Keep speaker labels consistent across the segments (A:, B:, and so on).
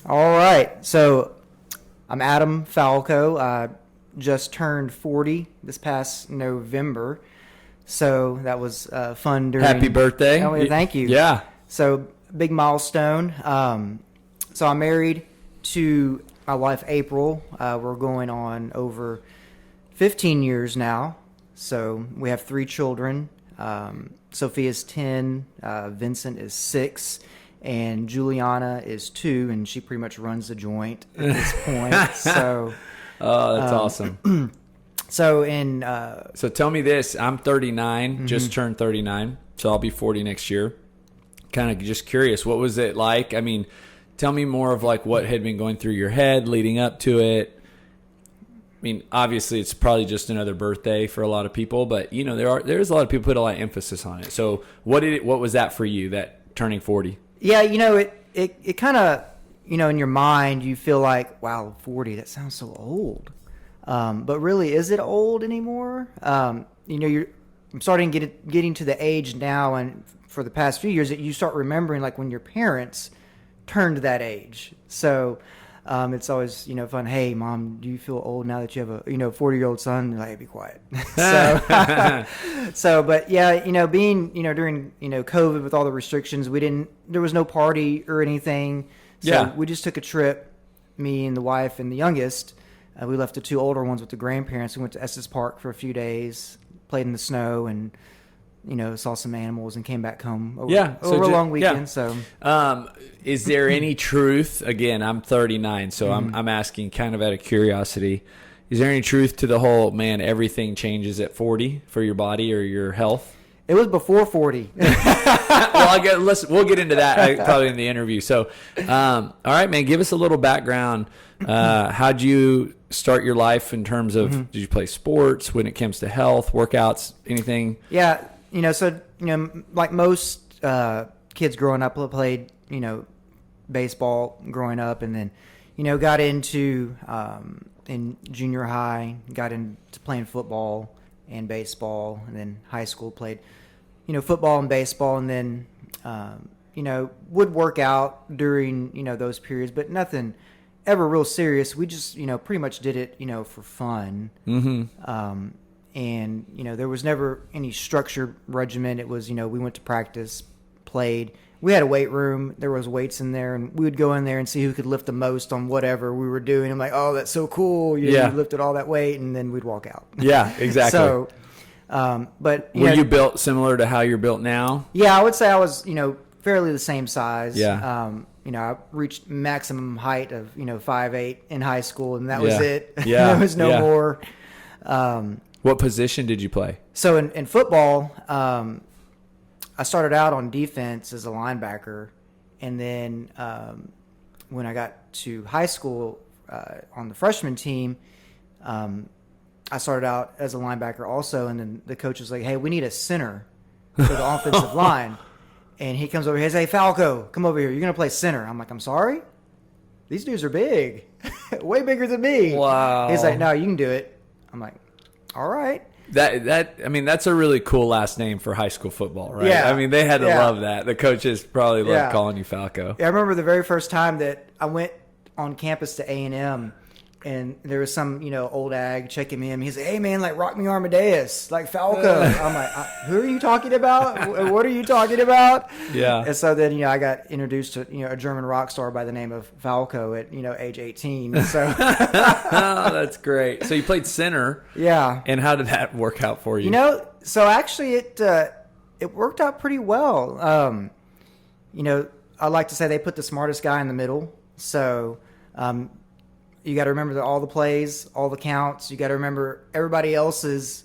A: All right. So I'm Adam Falco. Just turned 40 this past November. So that was fun during...
B: Happy birthday.
A: Oh, yeah, thank you.
B: Yeah.
A: So big milestone. So I'm married to my wife, April. We're going on over 15 years now. So we have 3 children. Sophia's 10, Vincent is 6, and Juliana is 2, and she pretty much runs the joint at this point. So,
B: oh, that's awesome.
A: So
B: tell me this. I'm 39, just turned 39, so I'll be 40 next year. Kind of just curious, what was it like? I mean, tell me more of like what had been going through your head leading up to it. I mean, obviously, it's probably just another birthday for a lot of people, but you know, there's a lot of people put a lot of emphasis on it. So, what was that for you? That turning 40?
A: Yeah, you know, it kind of, you know, in your mind, you feel like, wow, 40, that sounds so old. But really, is it old anymore? You know, I'm starting getting to the age now, and for the past few years, that you start remembering like when your parents turned that age. So. It's always, you know, fun. Hey, Mom, do you feel old now that you have a, 40-year-old son? They're like, hey, be quiet. But yeah, you know, being, you know, during, you know, COVID with all the restrictions, there was no party or anything. So we just took a trip, me and the wife and the youngest. We left the 2 older ones with the grandparents. We went to Estes Park for a few days, played in the snow, and you know, saw some animals and came back home over a long weekend. Yeah.
B: So, is there any truth? Again, I'm 39, so I'm asking kind of out of curiosity. Is there any truth to the whole, man, everything changes at 40 for your body or your health?
A: It was before 40.
B: Well, we'll get into that probably in the interview. So, all right, man, give us a little background. How'd you start your life in terms of, did you play sports when it comes to health, workouts, anything?
A: Yeah. You know, so, you know, like most kids growing up, played, you know, baseball growing up, and then, you know, got into, in junior high, got into playing football and baseball, and then high school played, you know, football and baseball, and then, you know, would work out during, you know, those periods, but nothing ever real serious. We just, you know, pretty much did it, you know, for fun. And, you know, there was never any structured regimen. It was, you know, we went to practice, played. We had a weight room. There was weights in there, and we would go in there and see who could lift the most on whatever we were doing. I'm like, oh, that's so cool. You lifted all that weight, and then we'd walk out.
B: Yeah, exactly.
A: So, but...
B: Were you built similar to how you're built now?
A: Yeah, I would say I was, you know, fairly the same size.
B: Yeah.
A: You know, I reached maximum height of, you know, 5'8" in high school, and that was it.
B: Yeah.
A: There was no more.
B: What position did you play?
A: So in football, I started out on defense as a linebacker, and then when I got to high school on the freshman team, I started out as a linebacker also, and then the coach was like, hey, we need a center for the offensive line. And he comes over here and says, hey, Falco, come over here. You're going to play center. I'm like, I'm sorry? These dudes are big. Way bigger than me.
B: Wow.
A: He's like, no, you can do it. I'm like, all right.
B: I mean, that's a really cool last name for high school football, right?
A: Yeah.
B: I mean, they had to love that. The coaches probably loved calling you Falco.
A: Yeah, I remember the very first time that I went on campus to A&M, and there was some, you know, old ag checking me in. He's like, hey, man, like, rock me Armadeus, like Falco. I'm like, who are you talking about? What are you talking about?
B: Yeah.
A: And so then, you know, I got introduced to, you know, a German rock star by the name of Falco at, you know, age 18. So
B: oh, that's great. So you played center.
A: Yeah.
B: And how did that work out for you?
A: You know, so actually it worked out pretty well. You know, I like to say they put the smartest guy in the middle. So, you got to remember that all the plays, all the counts. You got to remember everybody else's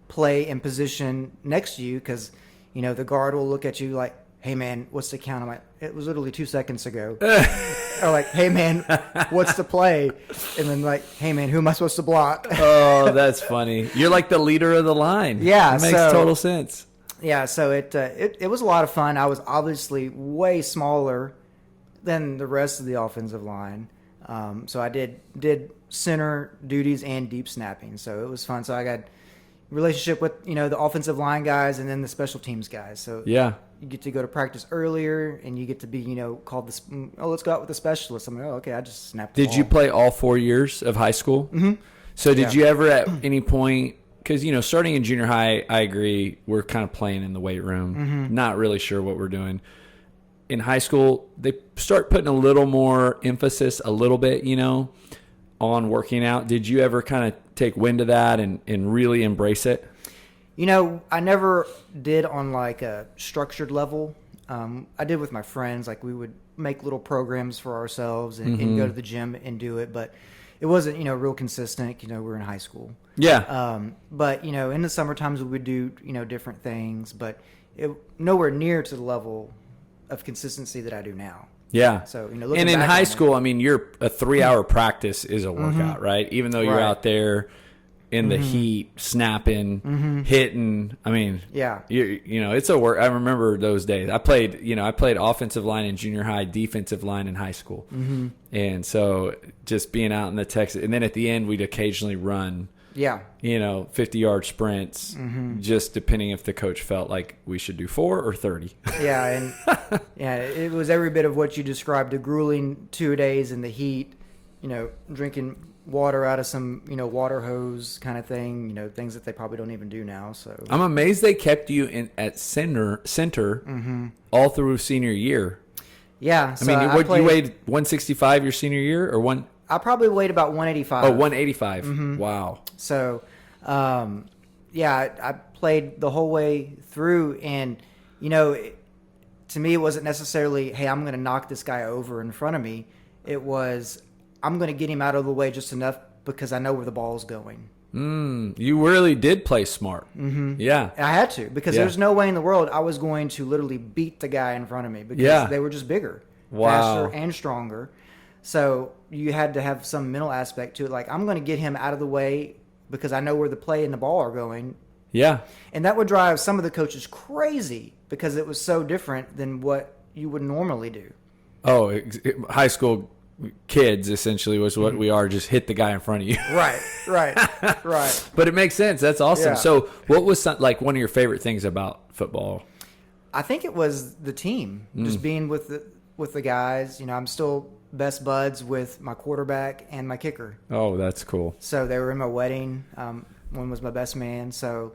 A: play and position next to you, because, you know, the guard will look at you like, hey, man, what's the count? I'm like, it was literally 2 seconds ago. Or like, hey, man, what's the play? And then like, hey, man, who am I supposed to block?
B: Oh, that's funny. You're like the leader of the line.
A: Yeah.
B: It makes total sense.
A: Yeah, so it was a lot of fun. I was obviously way smaller than the rest of the offensive line. So I did center duties and deep snapping. So it was fun. So I got, relationship with, the offensive line guys and then the special teams guys. So
B: Yeah.
A: you get to go to practice earlier and you get to be, called let's go out with the specialist. I'm like, oh, okay, I just snapped the
B: Did
A: ball.
B: you play all 4 years of high school?
A: Mm-hmm.
B: So did
A: Yeah.
B: you ever at any point, because, starting in junior high, I agree, we're kind of playing in the weight room, not really sure what we're doing. In high school, they start putting a little more emphasis, a little bit, on working out. Did you ever kind of take wind of that and really embrace it?
A: I never did on like a structured level. I did with my friends. Like we would make little programs for ourselves and go to the gym and do it. But it wasn't, real consistent. We were in high school.
B: Yeah.
A: But, in the summer times we would do, different things. But nowhere near to the level of consistency that I do now.
B: Yeah.
A: So,
B: and in high school, a 3-hour practice is a workout, right? Even though you're
A: Right.
B: out there in the heat, snapping, hitting.
A: Yeah.
B: It's a work. I remember those days. I played offensive line in junior high, defensive line in high school. And so just being out in the Texas, and then at the end, we'd occasionally run,
A: Yeah.
B: 50-yard sprints, just depending if the coach felt like we should do 4 or 30.
A: Yeah. And it was every bit of what you described, a grueling 2 days in the heat, drinking water out of some, water hose kind of thing, things that they probably don't even do now. So
B: I'm amazed they kept you at center all through senior year.
A: Yeah. So
B: you weighed 165 your senior year or one?
A: I probably weighed about 185.
B: Oh, 185. Wow.
A: So, I played the whole way through, and to me, it wasn't necessarily, hey, I'm going to knock this guy over in front of me. It was, I'm going to get him out of the way just enough because I know where the ball's going.
B: You really did play smart. Yeah.
A: I had to, because there's no way in the world I was going to literally beat the guy in front of me because they were just bigger, faster, and stronger. So you had to have some mental aspect to it. Like, I'm going to get him out of the way because I know where the play and the ball are going.
B: Yeah.
A: And that would drive some of the coaches crazy because it was so different than what you would normally do.
B: Oh, high school kids essentially was what we are. Just hit the guy in front of you.
A: Right.
B: But it makes sense. That's awesome.
A: Yeah.
B: So what was like one of your favorite things about football?
A: I think it was the team, just being with the guys. I'm still best buds with my quarterback and my kicker.
B: Oh, that's cool.
A: So they were in my wedding. One was my best man. So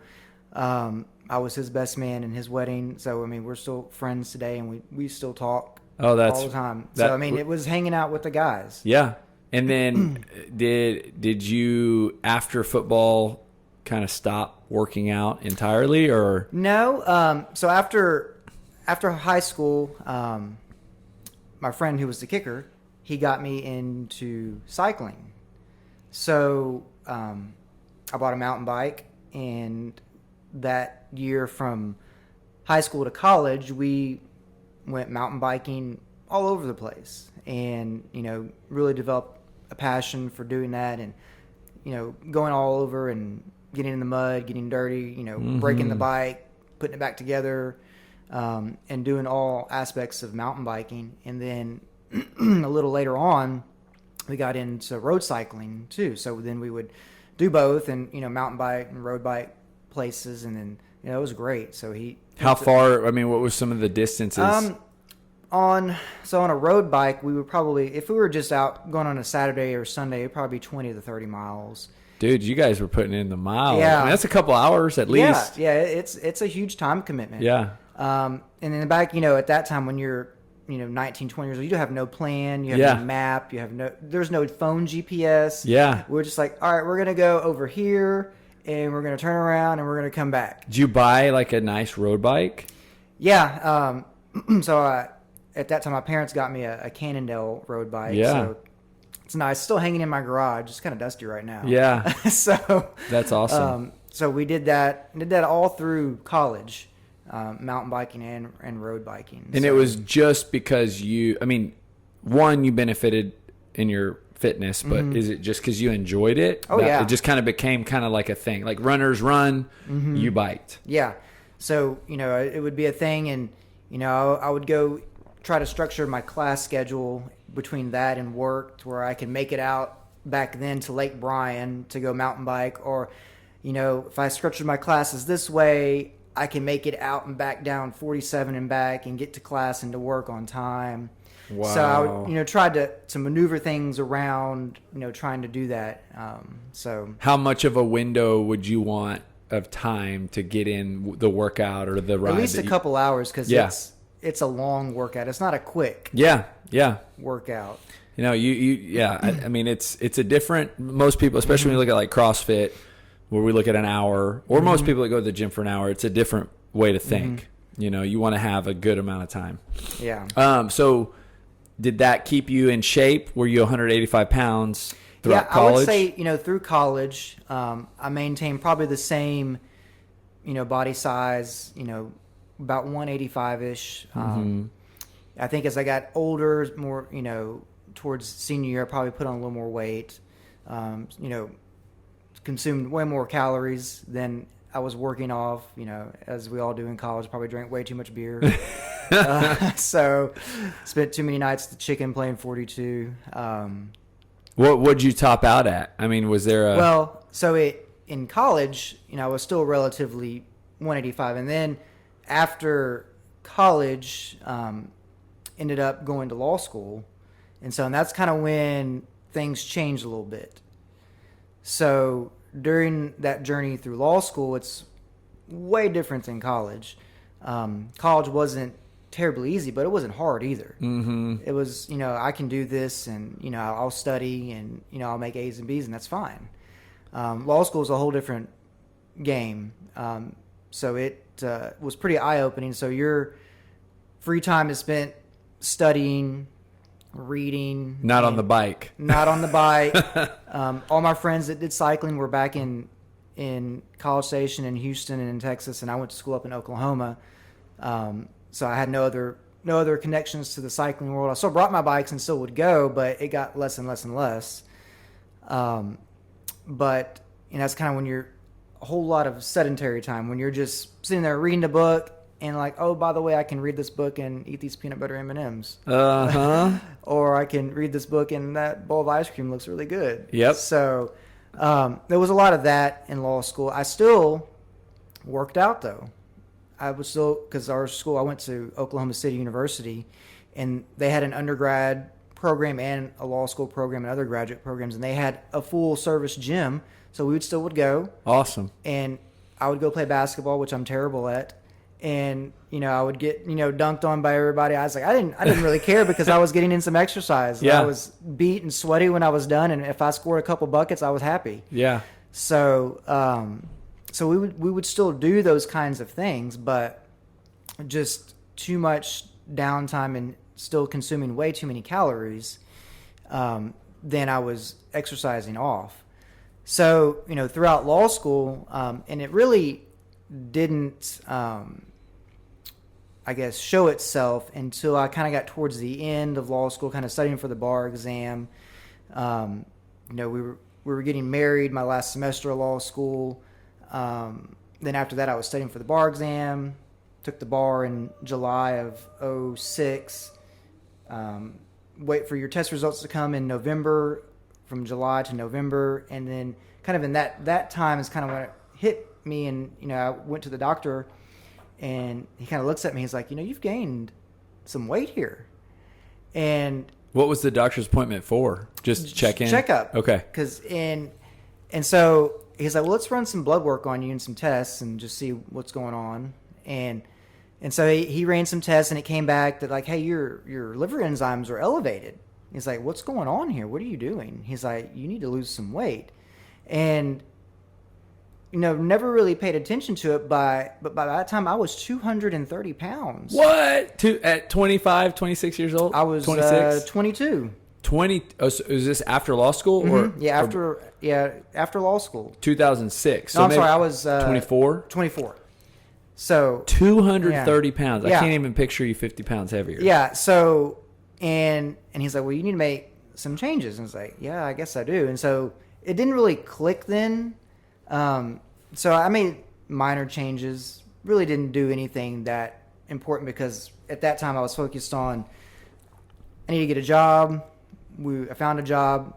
A: I was his best man in his wedding. So, we're still friends today, and we still talk all the time. So, it was hanging out with the guys.
B: Yeah. And then did you, after football, kind of stop working out entirely, or?
A: No. So after high school, my friend who was the kicker, he got me into cycling. So I bought a mountain bike, and that year from high school to college, we went mountain biking all over the place, and really developed a passion for doing that, and going all over and getting in the mud, getting dirty, breaking the bike, putting it back together, and doing all aspects of mountain biking. And then a little later on, we got into road cycling too. So then we would do both, and mountain bike and road bike places, and then it was great. So
B: how far? What was some of the distances?
A: On a road bike, we would probably, if we were just out going on a Saturday or Sunday, it'd probably be 20 to 30 miles.
B: Dude, you guys were putting in the miles.
A: Yeah.
B: That's a couple hours at least.
A: Yeah, it's a huge time commitment.
B: Yeah.
A: And in the back, at that time when you're 19, 20 years old, you have no plan, you have no map, there's no phone GPS.
B: Yeah.
A: We're just like, all right, we're going to go over here, and we're going to turn around, and we're going to come back.
B: Did you buy like a nice road bike?
A: Yeah. So at that time, my parents got me a Cannondale road bike.
B: Yeah.
A: So it's nice. Still hanging in my garage. It's kind of dusty right now.
B: Yeah.
A: So
B: that's awesome.
A: So we did that all through college, mountain biking and road biking.
B: And
A: so,
B: it was just because you benefited in your fitness, but is it just because you enjoyed it?
A: Oh, yeah.
B: It just kind of became kind of like a thing. Like runners run, you biked.
A: Yeah. So, it would be a thing, and, I would go try to structure my class schedule between that and work to where I can make it out back then to Lake Bryan to go mountain bike, or, if I structured my classes this way, I can make it out and back down 47 and back and get to class and to work on time.
B: Wow.
A: So I would, tried to maneuver things around, trying to do that. So
B: how much of a window would you want of time to get in the workout or the ride?
A: At least a couple hours, because it's a long workout. It's not a quick workout.
B: I mean, it's a different, most people, especially when you look at like CrossFit, where we look at an hour, or most people that go to the gym for an hour, it's a different way to think. You want to have a good amount of time.
A: Yeah.
B: So did that keep you in shape? Were you 185 pounds throughout college?
A: I would say, through college, I maintained probably the same, body size, about 185-ish. I think as I got older, more, towards senior year, I probably put on a little more weight, consumed way more calories than I was working off, as we all do in college. Probably drank way too much beer. So spent too many nights at the chicken playing 42.
B: What'd you top out at? I mean, was there a...
A: Well, in college, I was still relatively 185. And then after college, ended up going to law school. And that's kind of when things changed a little bit. So during that journey through law school, it's way different than college. College wasn't terribly easy, but it wasn't hard either. It was, I can do this, and, I'll study, and, I'll make A's and B's, and that's fine. Law school is a whole different game. So it was pretty eye-opening. So your free time is spent studying, reading.
B: Not on the bike.
A: All my friends that did cycling were back in College Station in Houston and in Texas, and I went to school up in Oklahoma. So I had no other connections to the cycling world. I still brought my bikes and still would go, but it got less and less and less. But that's kind of when you're a whole lot of sedentary time, when you're just sitting there reading a book and like, oh, by the way, I can read this book and eat these peanut butter M&Ms. Or I can read this book and that bowl of ice cream looks really good.
B: Yep.
A: So there was a lot of that in law school. I still worked out, though. I was still, because our school, I went to Oklahoma City University, and they had an undergrad program and a law school program and other graduate programs, and they had a full service gym, so we would go.
B: Awesome.
A: And I would go play basketball, which I'm terrible at, and I would get dunked on by everybody. I was like, I didn't really care, because I was getting in some exercise.
B: Yeah.
A: I was beat and sweaty when I was done, and if I scored a couple buckets, I was happy.
B: Yeah.
A: So so we would still do those kinds of things, but just too much downtime and still consuming way too many calories, then I was exercising off. So, throughout law school, and it really didn't, show itself until I kind of got towards the end of law school, kind of studying for the bar exam. We were getting married my last semester of law school. Then after that, I was studying for the bar exam, took the bar in July of 2006. Wait for your test results to come in November, from July to November. And then kind of in that time is kind of when it hit me. And, I went to the doctor, and he kind of looks at me. He's like, you've gained some weight here. And
B: what was the doctor's appointment for? Just check in?
A: Checkup.
B: Okay.
A: And so he's like, well, let's run some blood work on you and some tests and just see what's going on. And so he ran some tests, and it came back that like, hey, your liver enzymes are elevated. He's like, what's going on here? What are you doing? He's like, you need to lose some weight. And, never really paid attention to it, but by that time I was 230 pounds.
B: What? At 25, 26 years old?
A: I was 22.
B: 20. Oh, so is this after law school?
A: Mm-hmm. After law school.
B: 2006. So
A: no, I'm sorry, I was
B: 24.
A: 24. So
B: 230 pounds. I
A: Yeah.
B: can't even picture you 50 pounds heavier.
A: Yeah. So and he's like, well, you need to make some changes. And I was like, yeah, I guess I do. And so it didn't really click then. So I made minor changes. Really didn't do anything that important, because at that time I was focused on, I need to get a job. I found a job.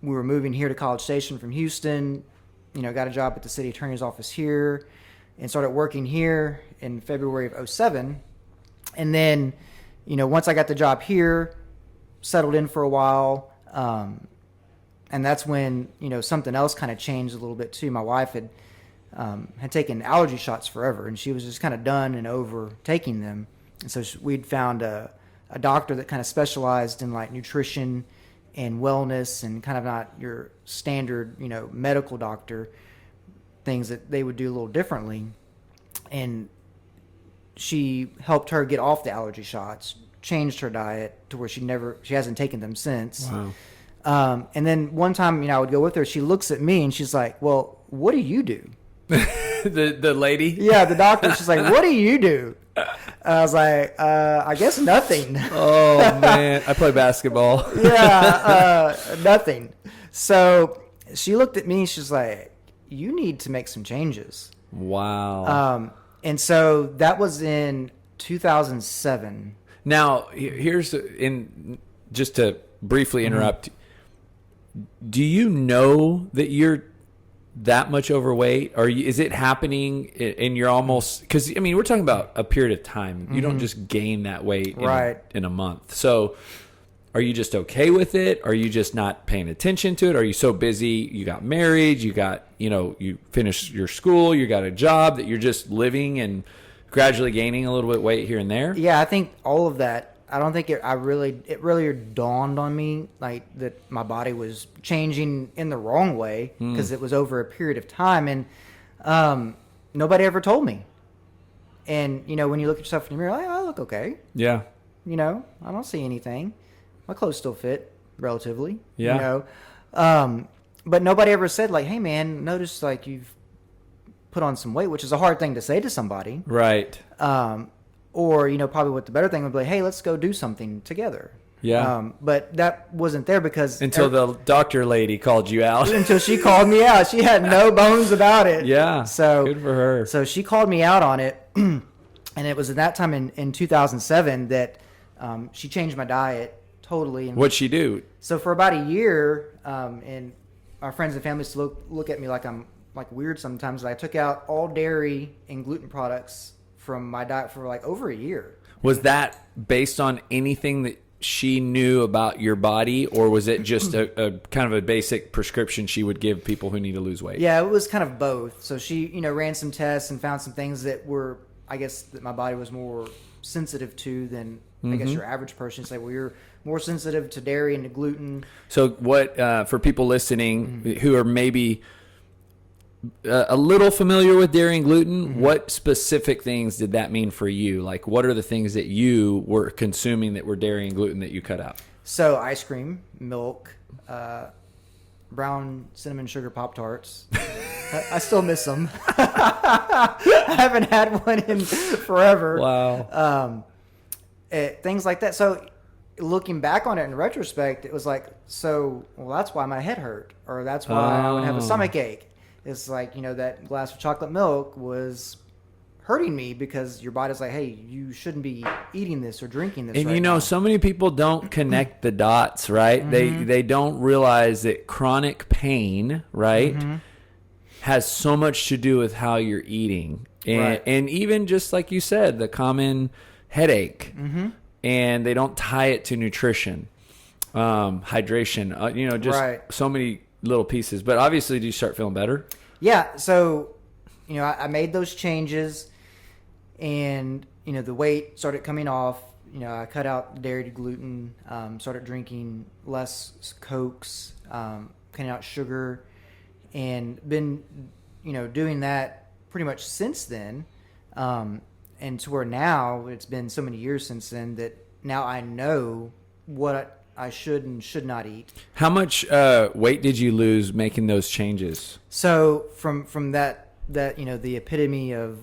A: We were moving here to College Station from Houston. got a job at the city attorney's office here and started working here in February of '07. And then, once I got the job here, settled in for a while. And that's when, something else kind of changed a little bit too. My wife had taken allergy shots forever, and she was just kind of done and over taking them. And so we'd found a doctor that kind of specialized in like nutrition and wellness, and kind of not your standard, medical doctor, things that they would do a little differently. And she helped her get off the allergy shots, changed her diet to where she hasn't taken them since.
B: Wow.
A: And then one time, I would go with her. She looks at me and she's like, "Well, what do you do?"
B: the lady?
A: Yeah, the doctor. She's like, "What do you do?" I was like, "I guess nothing."
B: Oh man, I play basketball.
A: Yeah, nothing. So she looked at me and she's like, "You need to make some changes."
B: Wow.
A: And so that was in 2007.
B: Now, just to briefly interrupt, do you know that you're that much overweight? Or is it happening and you're almost, because we're talking about a period of time. You don't just gain that weight in a month. So are you just okay with it? Are you just not paying attention to it? Are you so busy? You got married, you got, you finished your school, you got a job that you're just living and gradually gaining a little bit of weight here and there?
A: Yeah, I think all of that. I don't think it really dawned on me like that my body was changing in the wrong way, because it was over a period of time, and nobody ever told me. And when you look at yourself in the mirror, like, I look okay.
B: Yeah.
A: I don't see anything. My clothes still fit relatively.
B: Yeah.
A: But nobody ever said like, "Hey man, notice like you've put on some weight," which is a hard thing to say to somebody.
B: Right.
A: Or, probably what the better thing would be, like, "Hey, let's go do something together."
B: Yeah.
A: But that wasn't there because...
B: Until the doctor lady called you out.
A: Until she called me out. She had no bones about it.
B: Yeah.
A: So
B: good for her.
A: So she called me out on it. And it was at that time in 2007 that she changed my diet totally. And
B: what'd she do?
A: So for about a year, and our friends and family still look at me like I'm like weird sometimes. I took out all dairy and gluten products from my diet for like over a year.
B: Was that based on anything that she knew about your body, or was it just a kind of a basic prescription she would give people who need to lose weight?
A: Yeah, it was kind of both. So she, ran some tests and found some things that were, I guess, that my body was more sensitive to than I guess your average person. Say, well, you're more sensitive to dairy and to gluten.
B: So what, for people listening who are maybe a little familiar with dairy and gluten, what specific things did that mean for you? Like, what are the things that you were consuming that were dairy and gluten that you cut out?
A: So ice cream, milk, brown cinnamon sugar Pop-Tarts. I still miss them. I haven't had one in forever.
B: Wow.
A: Things like that. So looking back on it in retrospect, it was like, that's why my head hurt, or that's why I would have a stomach ache. It's like, that glass of chocolate milk was hurting me because your body's like, hey, you shouldn't be eating this or drinking this.
B: And
A: right now.
B: so many people don't connect the dots, right? They don't realize that chronic pain, right, has so much to do with how you're eating. And even just like you said, the common headache. And they don't tie it to nutrition, hydration, just so many little pieces. But obviously, do you start feeling better?
A: Yeah. So, I made those changes, and the weight started coming off. I cut out dairy to gluten, started drinking less Cokes, cutting out sugar, and been doing that pretty much since then. And to where now it's been so many years since then that now I know what I should and should not eat.
B: How much weight did you lose making those changes?
A: So from that the epitome of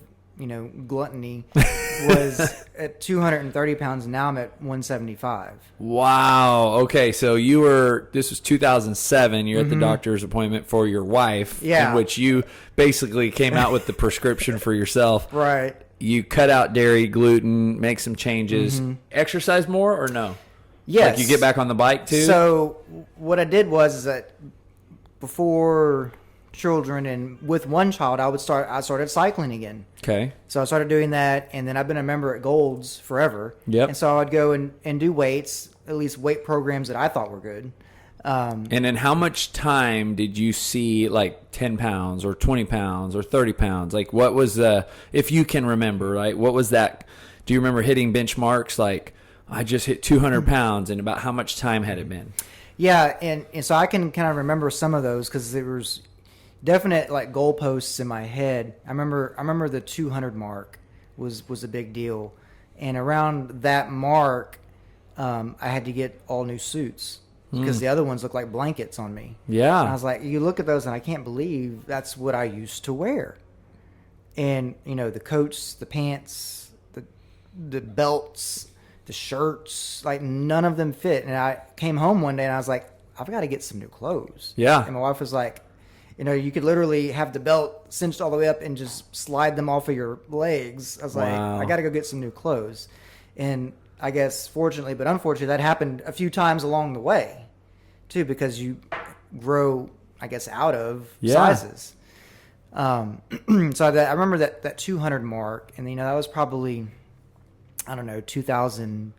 A: gluttony was at 230 pounds. Now I'm at 175.
B: Wow. Okay, so this was 2007. You're at the doctor's appointment for your wife, in which you basically came out with the prescription for yourself.
A: Right.
B: You cut out dairy, gluten, make some changes. Exercise more or no?
A: Yes.
B: Like you get back on the bike too?
A: So what I did was that before children, and with one child, I started cycling again.
B: Okay.
A: So I started doing that, and then I've been a member at Gold's forever.
B: Yep.
A: And so I would go and do weights, at least weight programs that I thought were good.
B: And then how much time did you see, like 10 pounds or 20 pounds or 30 pounds? Like what was if you can remember, right? What was that? Do you remember hitting benchmarks? Like I just hit 200 pounds, and about how much time had it been?
A: Yeah. And so I can kind of remember some of those because there was definite like goalposts in my head. I remember the 200 mark was a big deal. And around that mark, I had to get all new suits. Because the other ones look like blankets on me.
B: Yeah.
A: And I was like, you look at those and I can't believe that's what I used to wear. And, the coats, the pants, the belts, the shirts, like none of them fit. And I came home one day and I was like, I've got to get some new clothes.
B: Yeah.
A: And my wife was like, you could literally have the belt cinched all the way up and just slide them off of your legs. I was like, I got to go get some new clothes. And I guess fortunately, but unfortunately, that happened a few times along the way, too, because you grow, I guess, out of sizes. So I remember that 200 mark, and that was probably, I don't know, 2000,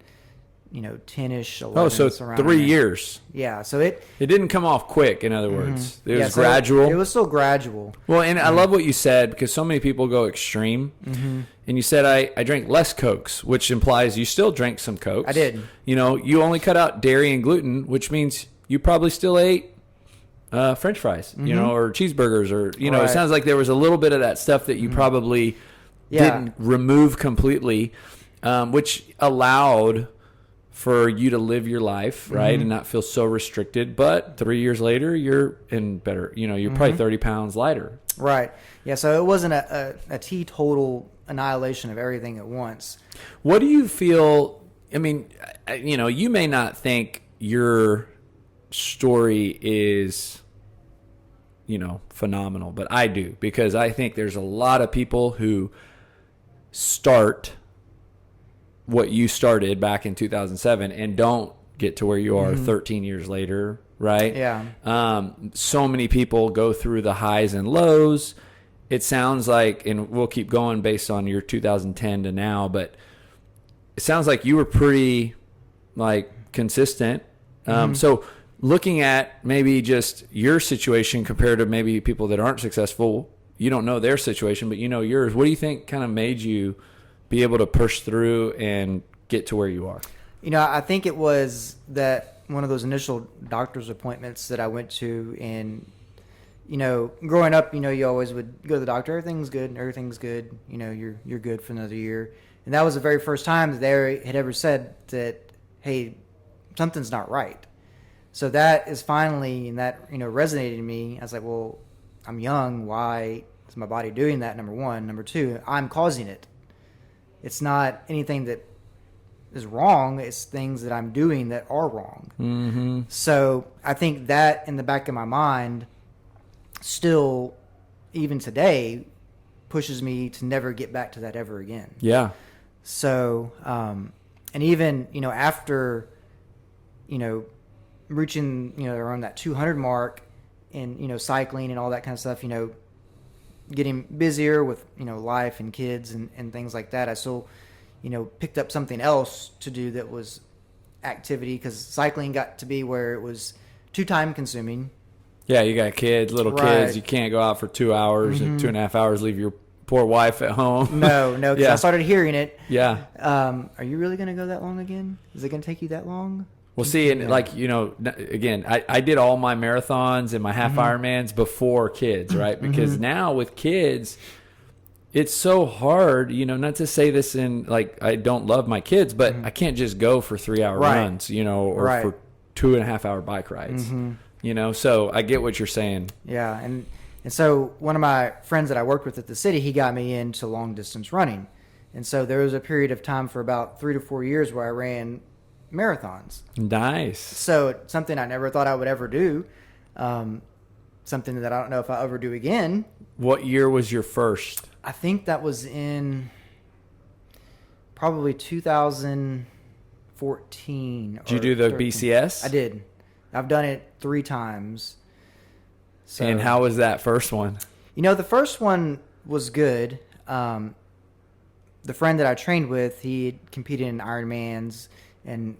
A: 10-ish, 11.
B: Oh, so
A: around
B: 3
A: there.
B: years.
A: Yeah, so it
B: didn't come off quick. In other words, it was
A: so
B: gradual.
A: It was still gradual.
B: Well, and I love what you said, because so many people go extreme. And you said I drank less Cokes, which implies you still drank some Cokes.
A: I did.
B: You only cut out dairy and gluten, which means you probably still ate French fries, or cheeseburgers, or
A: Right.
B: It sounds like there was a little bit of that stuff that you probably didn't remove completely, which allowed for you to live your life, right, and not feel so restricted. But 3 years later, you're in better. You're probably 30 pounds lighter.
A: Right. Yeah. So it wasn't a teetotal annihilation of everything at once.
B: What do you feel? I mean, you may not think your story is, phenomenal, but I do, because I think there's a lot of people who start what you started back in 2007 and don't get to where you are 13 years later, right?
A: Yeah.
B: So many people go through the highs and lows. It sounds like, and we'll keep going based on your 2010 to now, but it sounds like you were pretty consistent. So looking at maybe just your situation compared to maybe people that aren't successful, you don't know their situation, but you know yours. What do you think kind of made you be able to push through and get to where you are?
A: I think it was that one of those initial doctor's appointments that I went to, and growing up, you always would go to the doctor. Everything's good. You're good for another year. And that was the very first time that they had ever said that, hey, something's not right. So that is finally, and that, resonated in me. I was like, well, I'm young. Why is my body doing that? Number one. Number two, I'm causing it. It's not anything that is wrong. It's things that I'm doing that are wrong.
B: Mm-hmm.
A: So I think that in the back of my mind still, even today, pushes me to never get back to that ever again.
B: Yeah.
A: So, and even, after, reaching, around that 200 mark and, cycling and all that kind of stuff, getting busier with, life and kids and things like that, I still, picked up something else to do that was activity, because cycling got to be where it was too time consuming.
B: Yeah, you got kids, little
A: Right.
B: kids. You can't go out for 2 hours and 2.5 hours, leave your poor wife at home.
A: No, because
B: Yeah.
A: I started hearing it.
B: Yeah.
A: Are you really going to go that long again? Is it going to take you that long?
B: Well, see, and again, I did all my marathons and my half Ironmans before kids, right? Because now with kids, it's so hard, not to say this in I don't love my kids, but I can't just go for 3-hour
A: Right.
B: runs, or for 2.5-hour bike rides, so I get what you're saying.
A: Yeah, and so one of my friends that I worked with at the city, he got me into long distance running. And so there was a period of time for about 3 to 4 years where I ran marathons.
B: Nice.
A: So it's something I never thought I would ever do. Something that I don't know if I'll ever do again.
B: What year was your first?
A: I think that was in probably 2014.
B: Did you do the
A: 13.
B: BCS?
A: I did. I've done it 3 times. So,
B: And how was that first one?
A: the first one was good. The friend that I trained with, he had competed in Ironmans, and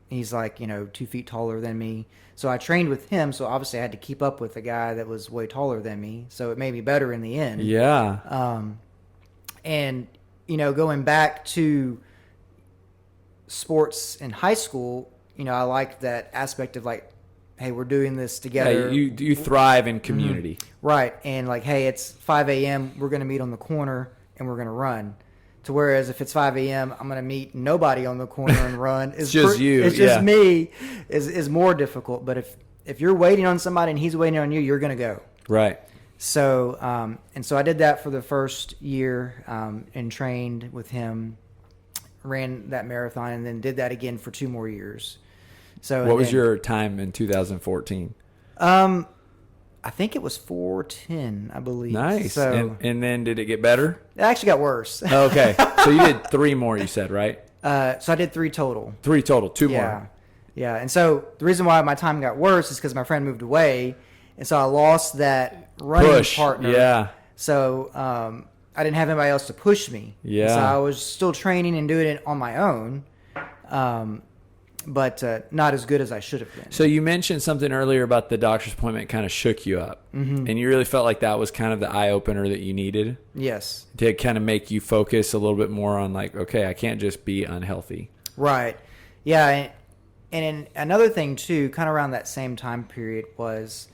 A: he's like, 2 feet taller than me. So I trained with him, so obviously I had to keep up with a guy that was way taller than me. So it made me better in the end.
B: Yeah.
A: And, going back to sports in high school, I liked that aspect of like, hey, we're doing this together.
B: Hey, you thrive in community.
A: Right. And like, hey, it's 5 a.m. We're going to meet on the corner and we're going to run. To whereas if it's 5 a.m., I'm going to meet nobody on the corner and run.
B: It's just you.
A: It's just me is more difficult. But if you're waiting on somebody and he's waiting on you, you're going to go.
B: Right.
A: So, so I did that for the first year and trained with him, ran that marathon, and then did that again for 2 more years. So
B: what was your time in 2014?
A: I think it was 4:10, I believe.
B: Nice.
A: So,
B: and then did it get better?
A: It actually got worse.
B: Okay. So you did 3 more, you said, right?
A: So I did 3 total.
B: 3 total, 2
A: Yeah.
B: more.
A: Yeah. And so the reason why my time got worse is because my friend moved away. And so I lost that running partner.
B: Yeah.
A: So I didn't have anybody else to push me.
B: Yeah.
A: So I was still training and doing it on my own. But not as good as I should have been.
B: So you mentioned something earlier about the doctor's appointment kind of shook you up. Mm-hmm. And you really felt like that was kind of the eye-opener that you needed?
A: Yes.
B: To kind of make you focus a little bit more on like, okay, I can't just be unhealthy.
A: Right. Yeah. And another thing, too, kind of around that same time period was,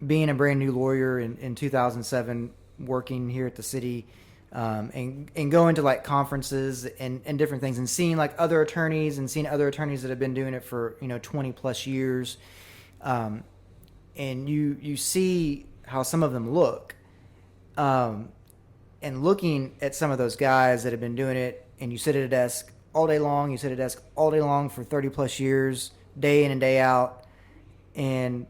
A: being a brand new lawyer in 2007, working here at the city, and going to like conferences and different things and seeing like other attorneys that have been doing it for 20 plus years, and you see how some of them look, and looking at some of those guys that have been doing it, and you sit at a desk all day long, for 30 plus years, day in and day out, and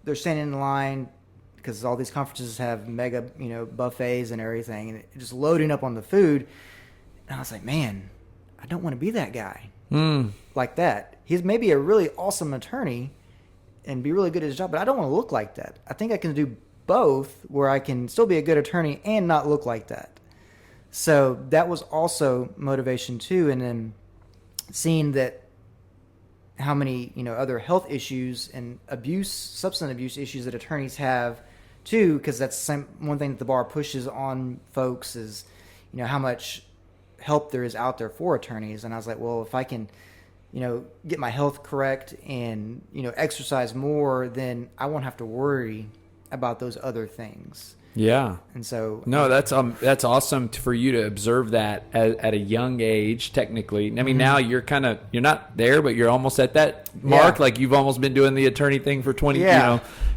A: they're standing in line because all these conferences have mega, buffets and everything, and just loading up on the food. And I was like, man, I don't want to be that guy like that. He's maybe a really awesome attorney and be really good at his job, but I don't want to look like that. I think I can do both, where I can still be a good attorney and not look like that. So that was also motivation too. And then seeing that how many, other health issues and substance abuse issues that attorneys have too, because that's one thing that the bar pushes on folks is, how much help there is out there for attorneys. And I was like, well, if I can, get my health correct and, exercise more, then I won't have to worry about those other things.
B: Yeah.
A: And so
B: no, that's awesome for you to observe that at a young age. Technically, I mean, now you're not there, but you're almost at that mark.
A: Yeah.
B: Like you've almost been doing the attorney thing for 20.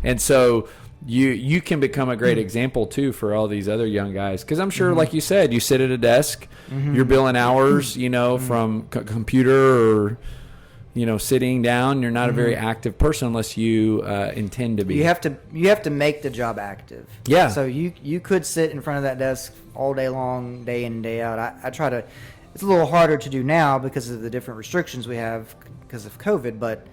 B: And so you can become a great example too for all these other young guys. Because I'm sure, like you said, you sit at a desk, you're billing hours, from computer or sitting down. You're not a very active person unless you intend to be.
A: You have to make the job active.
B: Yeah.
A: So you could sit in front of that desk all day long, day in and day out. I try to. It's a little harder to do now because of the different restrictions we have because of COVID. But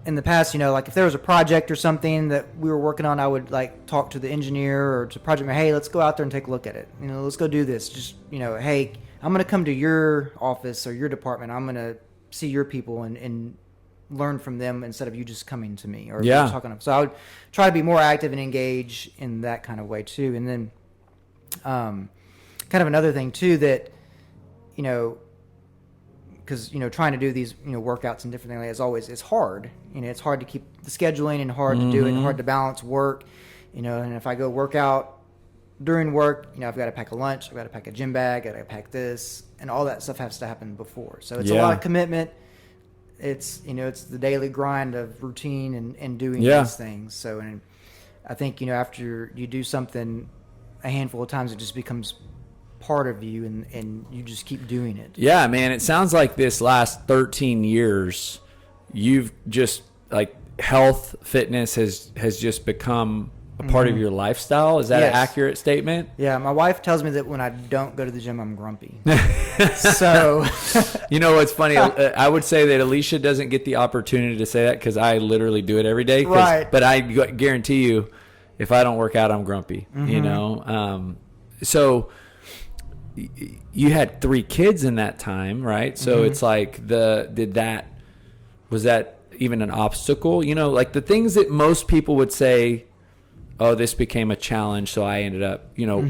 A: in the past, like if there was a project or something that we were working on, I would like talk to the engineer or to project manager. Hey, let's go out there and take a look at it. Let's go do this. Just hey, I'm going to come to your office or your department. I'm going to see your people and learn from them instead of you just coming to me or talking to them. So I would try to be more active and engage in that kind of way too. And then kind of another thing too that, because, trying to do these, workouts and different things like that is always, it's hard. It's hard to keep the scheduling and hard to do it and hard to balance work, and if I go work out during work, I've got to pack a lunch, I've got to pack a gym bag, I've got to pack this, and all that stuff has to happen before. So it's a lot of commitment. It's, it's the daily grind of routine and doing these things. So, and I think, after you do something a handful of times, it just becomes part of you and you just keep doing it.
B: Yeah, man. It sounds like this last 13 years, you've just like health, fitness has just become a part of your lifestyle. Is that
A: Yes.
B: an accurate statement?
A: Yeah, my wife tells me that when I don't go to the gym, I'm grumpy. So,
B: You know what's funny? I would say that Alicia doesn't get the opportunity to say that because I literally do it every day.
A: Right.
B: But I guarantee you, if I don't work out, I'm grumpy. You know. So you had 3 kids in that time, right? So it's like was that even an obstacle? You know, like the things that most people would say, oh, this became a challenge, so I ended up, you know,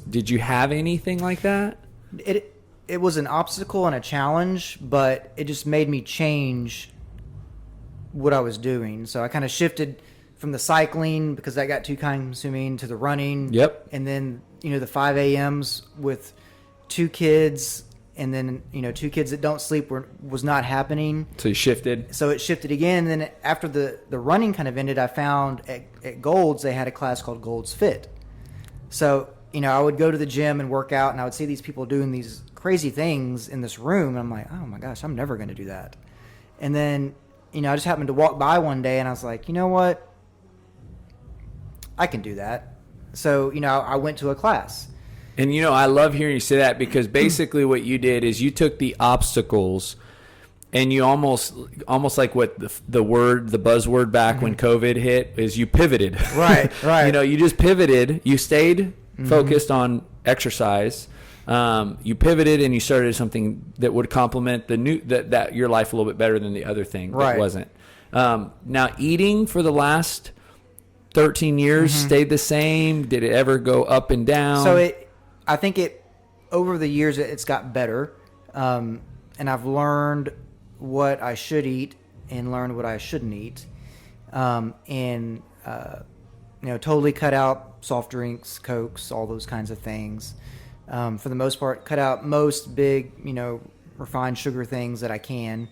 B: did you have anything like that?
A: it was an obstacle and a challenge, but it just made me change what I was doing. So I kind of shifted from the cycling, because that got too time consuming, to the running.
B: Yep.
A: And then, you know, the 5 a.m.s with 2 kids, and then, you know, 2 kids that don't sleep was not happening.
B: So you shifted.
A: So it shifted again. And then after the running kind of ended, I found at Gold's, they had a class called Gold's Fit. So, you know, I would go to the gym and work out, and I would see these people doing these crazy things in this room. And I'm like, oh my gosh, I'm never going to do that. And then, you know, I just happened to walk by one day, and I was like, you know what? I can do that. So, you know, I went to a class.
B: And, you know, I love hearing you say that, because basically what you did is you took the obstacles and you almost like what the buzzword back when COVID hit is, you pivoted.
A: Right, right.
B: You know, you just pivoted. You stayed focused on exercise. You pivoted and you started something that would complement that your life a little bit better than the other thing that wasn't. Now, eating for the last 13 years stayed the same? Did it ever go up and down?
A: So I think over the years it's got better, and I've learned what I should eat and learned what I shouldn't eat, and you know, totally cut out soft drinks, Cokes, all those kinds of things. For the most part, cut out most big, you know, refined sugar things that I can.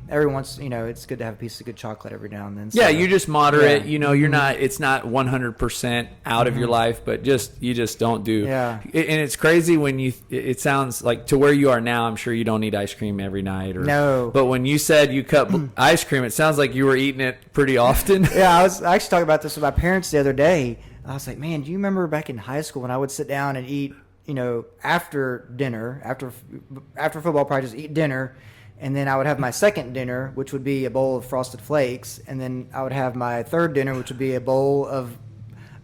A: Every once, you know, it's good to have a piece of good chocolate every now and then. So,
B: yeah, you just moderate.
A: Yeah.
B: You know, you're not. It's not 100% out of your life, but you just don't do.
A: Yeah.
B: And it's crazy when it sounds like, to where you are now, I'm sure you don't eat ice cream every night.
A: No.
B: But when you said you cut ice cream, it sounds like you were eating it pretty often.
A: Yeah, I was actually talking about this with my parents the other day. I was like, man, do you remember back in high school when I would sit down and eat, you know, after dinner, after football practice, eat dinner. And then I would have my second dinner, which would be a bowl of Frosted Flakes. And then I would have my third dinner, which would be a bowl of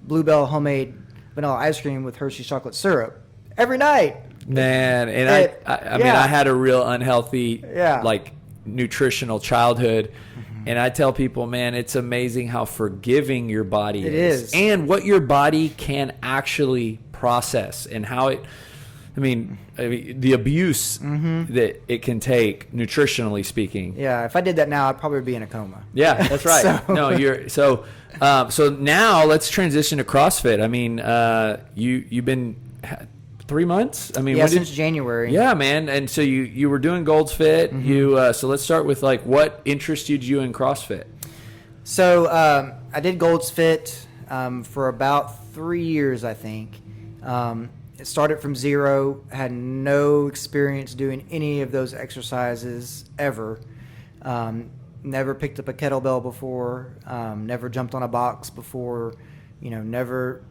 A: Bluebell homemade vanilla ice cream with Hershey's chocolate syrup every night.
B: Man, and I mean, I had a real unhealthy, like, nutritional childhood. And I tell people, man, it's amazing how forgiving your body is. And what your body can actually process, and how it... I mean, the abuse that it can take, nutritionally speaking.
A: Yeah, if I did that now, I'd probably be in a coma.
B: Yeah, that's right. So now let's transition to CrossFit. I mean, you've been 3 months. I mean,
A: since January.
B: Yeah, man. And so you were doing Gold's Fit. So let's start with, like, what interested you in CrossFit?
A: So I did Gold's Fit for about 3 years, I think. It started from zero, had no experience doing any of those exercises ever. Never picked up a kettlebell before, never jumped on a box before, you know, never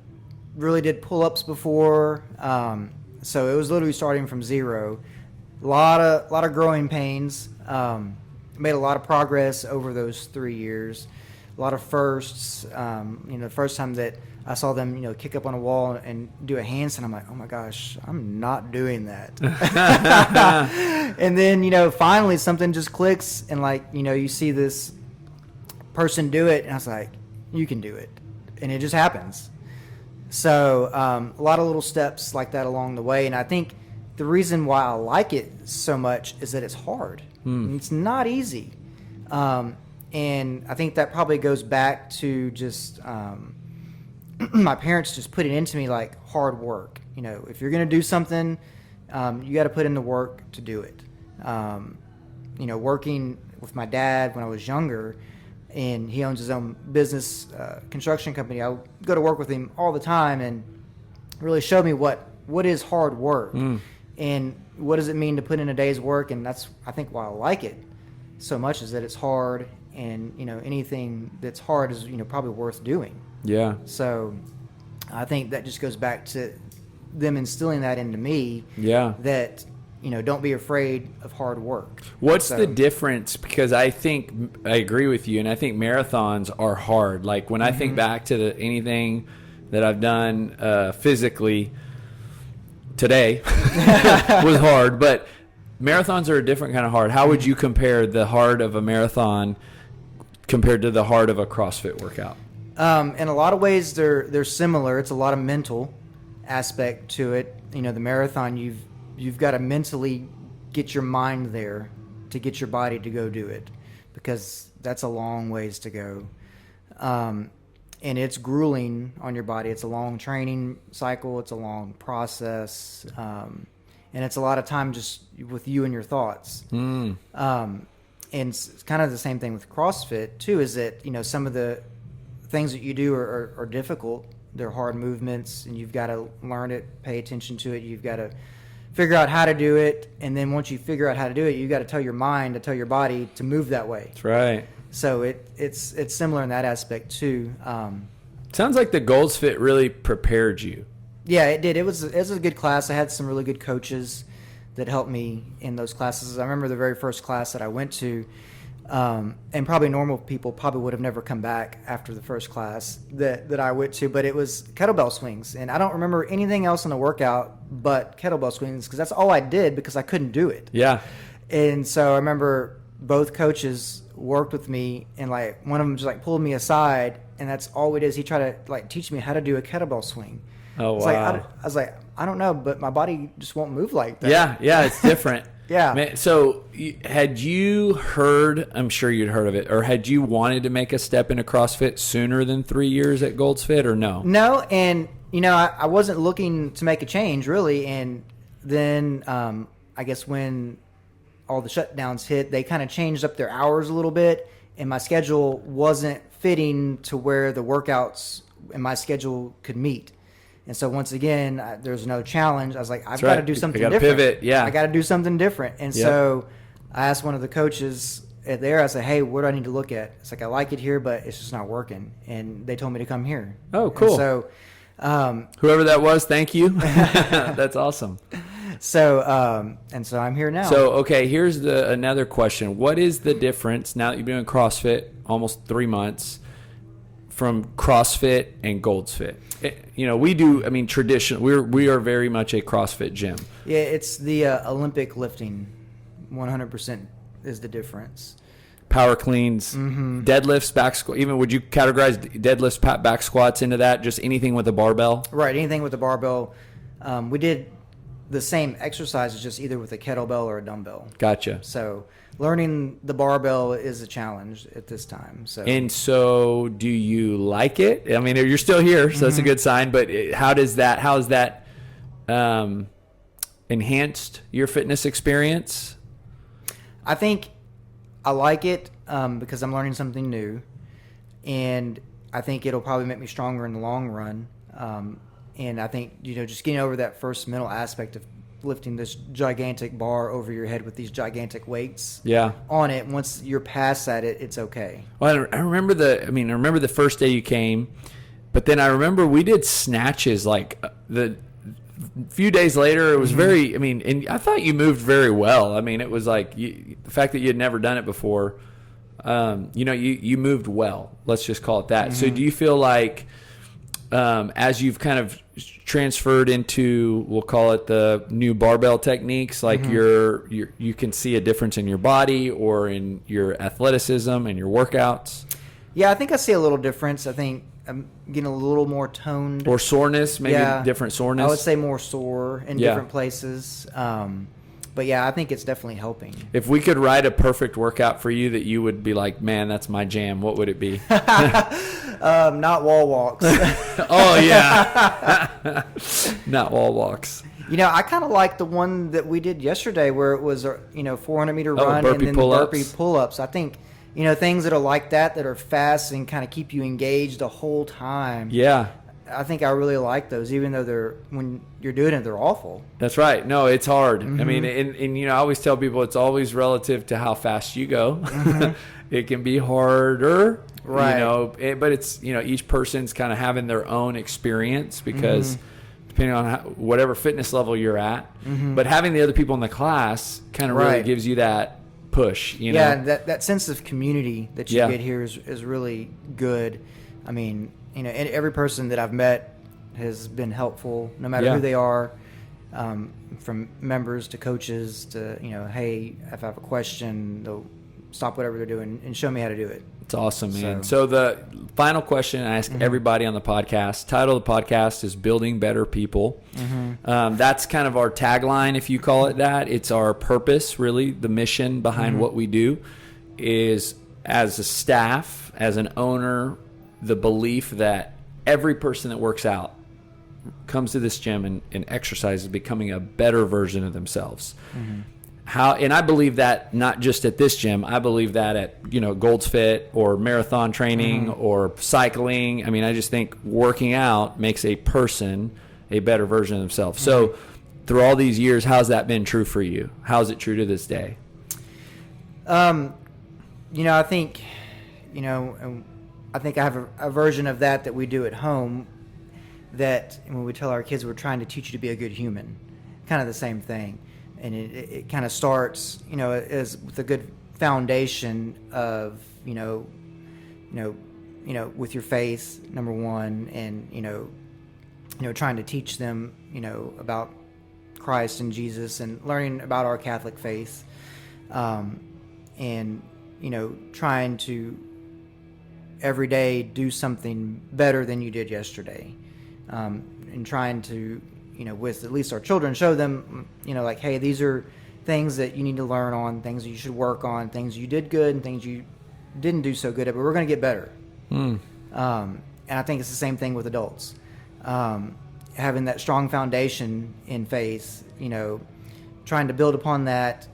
A: really did pull-ups before. So it was literally starting from zero. A lot of growing pains. Made a lot of progress over those 3 years. A lot of firsts. You know, the first time that I saw them, you know, kick up on a wall and do a handstand, I'm like, oh my gosh, I'm not doing that. And then, you know, finally something just clicks, and, like, you know, you see this person do it, and I was like, you can do it. And it just happens. So a lot of little steps like that along the way. And I think the reason why I like it so much is that it's hard. It's not easy. And I think that probably goes back to just my parents just put it into me, like, hard work. You know, if you're going to do something, you got to put in the work to do it. You know, working with my dad when I was younger, and he owns his own business, construction company, I would go to work with him all the time, and really showed me what is hard work and what does it mean to put in a day's work. And that's, I think, why I like it so much, is that it's hard, and, you know, anything that's hard is, you know, probably worth doing.
B: Yeah.
A: So I think that just goes back to them instilling that into me.
B: Yeah.
A: That, don't be afraid of hard work.
B: What's the difference? Because I think I agree with you, and I think marathons are hard. Like when I think back to anything that I've done physically today was hard, but marathons are a different kind of hard. How would you compare the hard of a marathon compared to the hard of a CrossFit workout?
A: In a lot of ways, they're similar. It's a lot of mental aspect to it. The marathon, you've got to mentally get your mind there to get your body to go do it, because that's a long ways to go. And it's grueling on your body. It's a long training cycle. It's a long process. And it's a lot of time just with you and your thoughts. And it's kind of the same thing with CrossFit too, is that, some of the things that you do are difficult. They're hard movements, and you've got to learn it, pay attention to it. You've got to figure out how to do it. And then once you figure out how to do it, you've got to tell your mind, to tell your body to move that way.
B: That's right.
A: So it's similar in that aspect too.
B: Sounds like the Gold's Fit really prepared you.
A: Yeah, it did. It was a good class. I had some really good coaches that helped me in those classes. I remember the very first class that I went to, and probably normal people probably would have never come back after the first class that I went to, but it was kettlebell swings. And I don't remember anything else in the workout but kettlebell swings, because that's all I did, because I couldn't do it.
B: Yeah.
A: And so I remember both coaches worked with me, and like one of them just like pulled me aside, and that's all we did is he tried to like teach me how to do a kettlebell swing.
B: Oh, wow.
A: I was like, I don't know, but my body just won't move like that.
B: Yeah, it's different.
A: Yeah.
B: Man, so had you heard, I'm sure you'd heard of it, or had you wanted to make a step into CrossFit sooner than 3 years at Gold's Fit, or no?
A: No, and I wasn't looking to make a change really, and then I guess when all the shutdowns hit, they kind of changed up their hours a little bit, and my schedule wasn't fitting to where the workouts in my schedule could meet. And so once again, there's no challenge. I was like, I've got to do something different.
B: Pivot, yeah.
A: I got to do something different. And so I asked one of the coaches there, I said, hey, what do I need to look at? It's like, I like it here, but it's just not working. And they told me to come here.
B: Oh, cool.
A: And so
B: whoever that was, thank you. That's awesome.
A: So I'm here now.
B: So, okay, here's another question. What is the difference, now that you've been in CrossFit almost 3 months, from CrossFit and Gold's Fit? We do, tradition. We are very much a CrossFit gym.
A: Yeah, it's the Olympic lifting. 100% is the difference.
B: Power cleans, deadlifts, back squat. Even would you categorize deadlifts, back squats into that? Just anything with a barbell?
A: Right, anything with a barbell. We did the same exercises, just either with a kettlebell or a dumbbell.
B: Gotcha.
A: So learning the barbell is a challenge at this time.
B: So do you like it? You're still here, so that's a good sign. But how has that enhanced your fitness experience?
A: I think I like it because I'm learning something new, and I think it'll probably make me stronger in the long run. And I think, just getting over that first mental aspect of lifting this gigantic bar over your head with these gigantic weights on it. Once you're past that, it's okay.
B: Well, I remember the first day you came, but then I remember we did snatches like the few days later. It was very, and I thought you moved very well. It was like the fact that you had never done it before, you moved well. Let's just call it that. So do you feel like, as you've kind of transferred into, we'll call it the new barbell techniques, like you can see a difference in your body or in your athleticism and your workouts? Yeah,
A: I think I see a little difference. I think I'm getting a little more toned.
B: Or soreness, maybe different soreness?
A: I would say more sore in different places. But yeah, I think it's definitely helping.
B: If we could write a perfect workout for you that you would be like, man, that's my jam, what would it be?
A: Not wall walks.
B: Oh, yeah. Not wall walks.
A: I kind of like the one that we did yesterday where it was a 400-meter run and then burpee pull-ups. I think, things that are like that are fast and kind of keep you engaged the whole time.
B: Yeah.
A: I think I really like those, even though when you're doing it, they're awful.
B: That's right. No, it's hard.
A: Mm-hmm.
B: I mean, and I always tell people it's always relative to how fast you go. Mm-hmm. It can be harder,
A: right?
B: but it's, each person's kind of having their own experience because depending on whatever fitness level you're at, but having the other people in the class kind of really gives you that push,
A: Yeah, that sense of community that you get here is really good. I mean, every person that I've met has been helpful, no matter who they are, from members to coaches to, hey, if I have a question, they'll stop whatever they're doing and show me how to do it.
B: It's awesome, man. So the final question I ask everybody on the podcast, title of the podcast is Building Better People. That's kind of our tagline, if you call it that. It's our purpose, really. The mission behind what we do is, as a staff, as an owner, the belief that every person that works out comes to this gym and exercises becoming a better version of themselves. And I believe that not just at this gym. I believe that at Gold's Fit or marathon training or cycling. I mean, I just think working out makes a person a better version of themselves. So through all these years, how's that been true for you? How's it true to this day?
A: I think I think I have a version of that we do at home, that when we tell our kids we're trying to teach you to be a good human, kind of the same thing. And it kind of starts, as with a good foundation of, with your faith, number one, and, trying to teach them, about Christ and Jesus and learning about our Catholic faith, and, trying to every day do something better than you did yesterday, and trying to, with at least our children, show them, like, hey, these are things that you need to learn on, things that you should work on, things you did good and things you didn't do so good at, but we're going to get better. And I think it's the same thing with adults. Having that strong foundation in faith, trying to build upon that,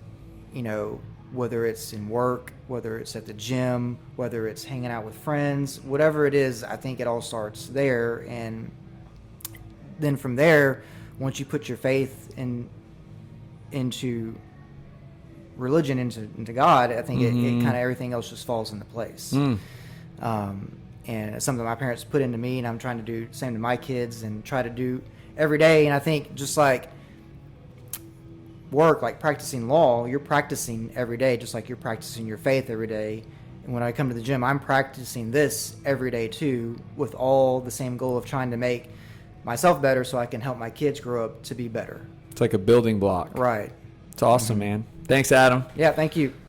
A: whether it's in work, whether it's at the gym, whether it's hanging out with friends, whatever it is, I think it all starts there. And then from there, once you put your faith into religion, into God, I think it kind of everything else just falls into place. And it's something my parents put into me, and I'm trying to do the same to my kids and try to do every day. And I think just like work, like practicing law, you're practicing every day, just like you're practicing your faith every day. And when I come to the gym, I'm practicing this every day too, with all the same goal of trying to make myself better so I can help my kids grow up to be better.
B: It's like a building block.
A: Right.
B: It's awesome, man. Thanks, Adam.
A: Yeah, thank you.